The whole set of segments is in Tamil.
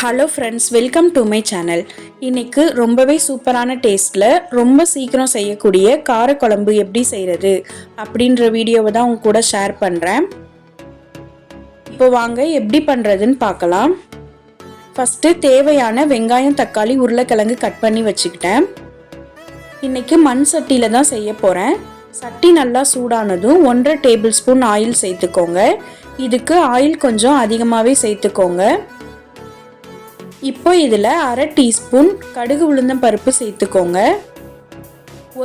Hello friends, welcome to my channel. இன்னைக்கு ரொம்பவே சூப்பரான டேஸ்ட்டில் ரொம்ப சீக்கிரம் செய்யக்கூடிய காரக்குழம்பு எப்படி செய்கிறது அப்படின்ற வீடியோவை தான் உங்க கூட ஷேர் பண்ணுறேன். இப்போ வாங்க எப்படி பண்ணுறதுன்னு பார்க்கலாம். ஃபஸ்ட்டு தேவையான வெங்காயம், தக்காளி, உருளைக்கிழங்கு கட் பண்ணி வச்சுக்கிட்டேன். இன்னைக்கு மண் சட்டியில் தான் செய்ய போகிறேன். சட்டி நல்லா சூடானதும் 1.5 டேபிள் ஸ்பூன் ஆயில் சேர்த்துக்கோங்க. இதுக்கு ஆயில் கொஞ்சம் அதிகமாகவே சேர்த்துக்கோங்க. இப்போ இதில் 1/2 டீஸ்பூன் கடுகு உளுந்தம் பருப்பு சேர்த்துக்கோங்க.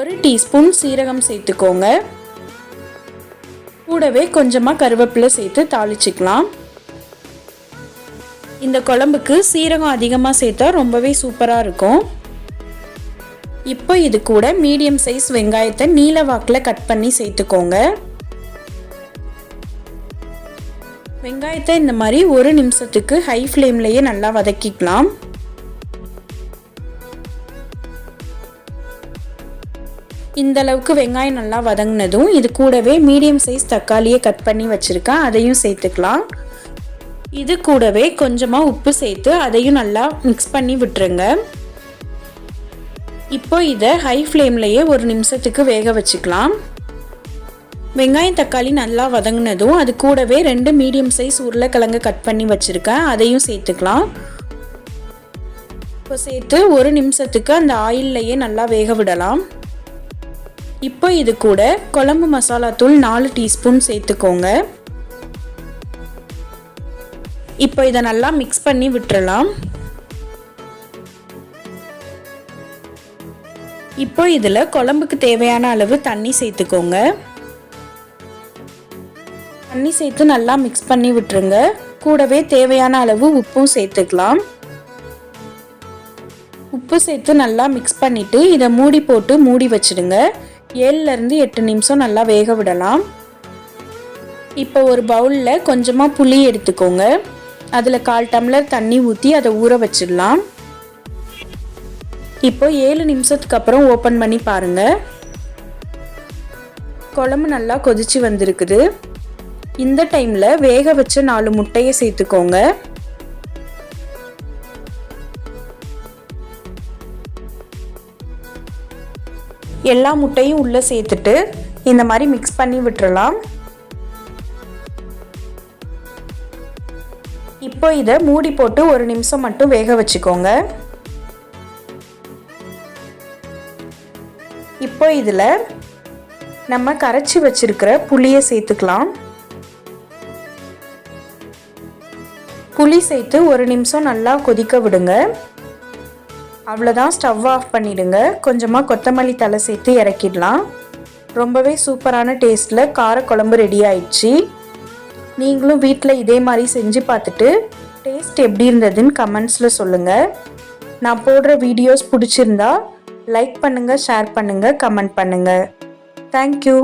1 டீஸ்பூன் சீரகம் சேர்த்துக்கோங்க. கூடவே கொஞ்சமாக கருவேப்பிலை சேர்த்து தாளிச்சிக்கலாம். இந்த குழம்புக்கு சீரகம் அதிகமாக சேர்த்தா ரொம்பவே சூப்பராக இருக்கும். இப்போ இது கூட மீடியம் சைஸ் வெங்காயத்தை நீல வாக்கில் கட் பண்ணி சேர்த்துக்கோங்க. வெங்காயத்தை இந்த மாதிரி 1 நிமிஷத்துக்கு ஹை ஃப்ளேம்லேயே நல்லா வதக்கிக்கலாம். இந்த அளவுக்கு வெங்காயம் நல்லா வதங்கினதும் இது கூடவே மீடியம் சைஸ் தக்காளியை கட் பண்ணி வச்சுருக்கேன், அதையும் சேர்த்துக்கலாம். இது கூடவே கொஞ்சமாக உப்பு சேர்த்து அதையும் நல்லா மிக்ஸ் பண்ணி விட்டுருங்க. இப்போ இதை ஹை ஃப்ளேம்லேயே 1 நிமிஷத்துக்கு வேக வச்சுக்கலாம். வெங்காயம் தக்காளி நல்லா வதங்கினதும் அது கூடவே 2 மீடியம் சைஸ் உருளைக்கிழங்கு கட் பண்ணி வச்சுருக்கேன், அதையும் சேர்த்துக்கலாம். இப்போ சேர்த்து 1 நிமிஷத்துக்கு அந்த ஆயில்லையே நல்லா வேக விடலாம். இப்போ இது கூட குழம்பு மசாலா தூள் 4 டீஸ்பூன் சேர்த்துக்கோங்க. இப்போ இதை நல்லா மிக்ஸ் பண்ணி விட்டுறலாம். இப்போ இதில் குழம்புக்கு தேவையான அளவு தண்ணி சேர்த்துக்கோங்க. தண்ணி சேர்த்து நல்லா மிக்ஸ் பண்ணி விட்டுருங்க. கூடவே தேவையான அளவு உப்பும் சேர்த்துக்கலாம். உப்பு சேர்த்து நல்லா மிக்ஸ் பண்ணிவிட்டு இதை மூடி போட்டு மூடி வச்சுடுங்க. 7லேருந்து 8 நிமிஷம் நல்லா வேக விடலாம். இப்போ ஒரு பவுலில் கொஞ்சமாக புளி எடுத்துக்கோங்க. அதில் 1/4 டம்ளர் தண்ணி ஊற்றி அதை ஊற வச்சிடலாம். இப்போ 7 நிமிஷத்துக்கு அப்புறம் ஓப்பன் பண்ணி பாருங்கள். குழம்பு நல்லா கொதிச்சு வந்திருக்குது. இந்த டைமில் வேக வச்ச 4 முட்டையை சேர்த்துக்கோங்க. எல்லா முட்டையும் உள்ளே சேர்த்துட்டு இந்த மாதிரி மிக்ஸ் பண்ணி விட்டுறலாம். இப்போ இதை மூடி போட்டு 1 நிமிஷம் மட்டும் வேக வச்சுக்கோங்க. இப்போ இதில் நம்ம கரைச்சி வச்சிருக்கிற புளியை சேர்த்துக்கலாம். புளி சேர்த்து 1 நிமிஷம் நல்லா கொதிக்க விடுங்க. அவ்வளோதான், ஸ்டவ் ஆஃப் பண்ணிடுங்க. கொஞ்சமாக கொத்தமல்லி தழை சேர்த்து இறக்கிடலாம். ரொம்பவே சூப்பரான டேஸ்ட்டில் காரக்குழம்பு ரெடி ஆயிடுச்சு. நீங்களும் வீட்டில் இதே மாதிரி செஞ்சு பார்த்துட்டு டேஸ்ட் எப்படி இருந்ததுன்னு கமெண்ட்ஸில் சொல்லுங்கள். நான் போடுற வீடியோஸ் பிடிச்சிருந்தா லைக் பண்ணுங்கள், ஷேர் பண்ணுங்கள், கமெண்ட் பண்ணுங்கள். தேங்க்யூ.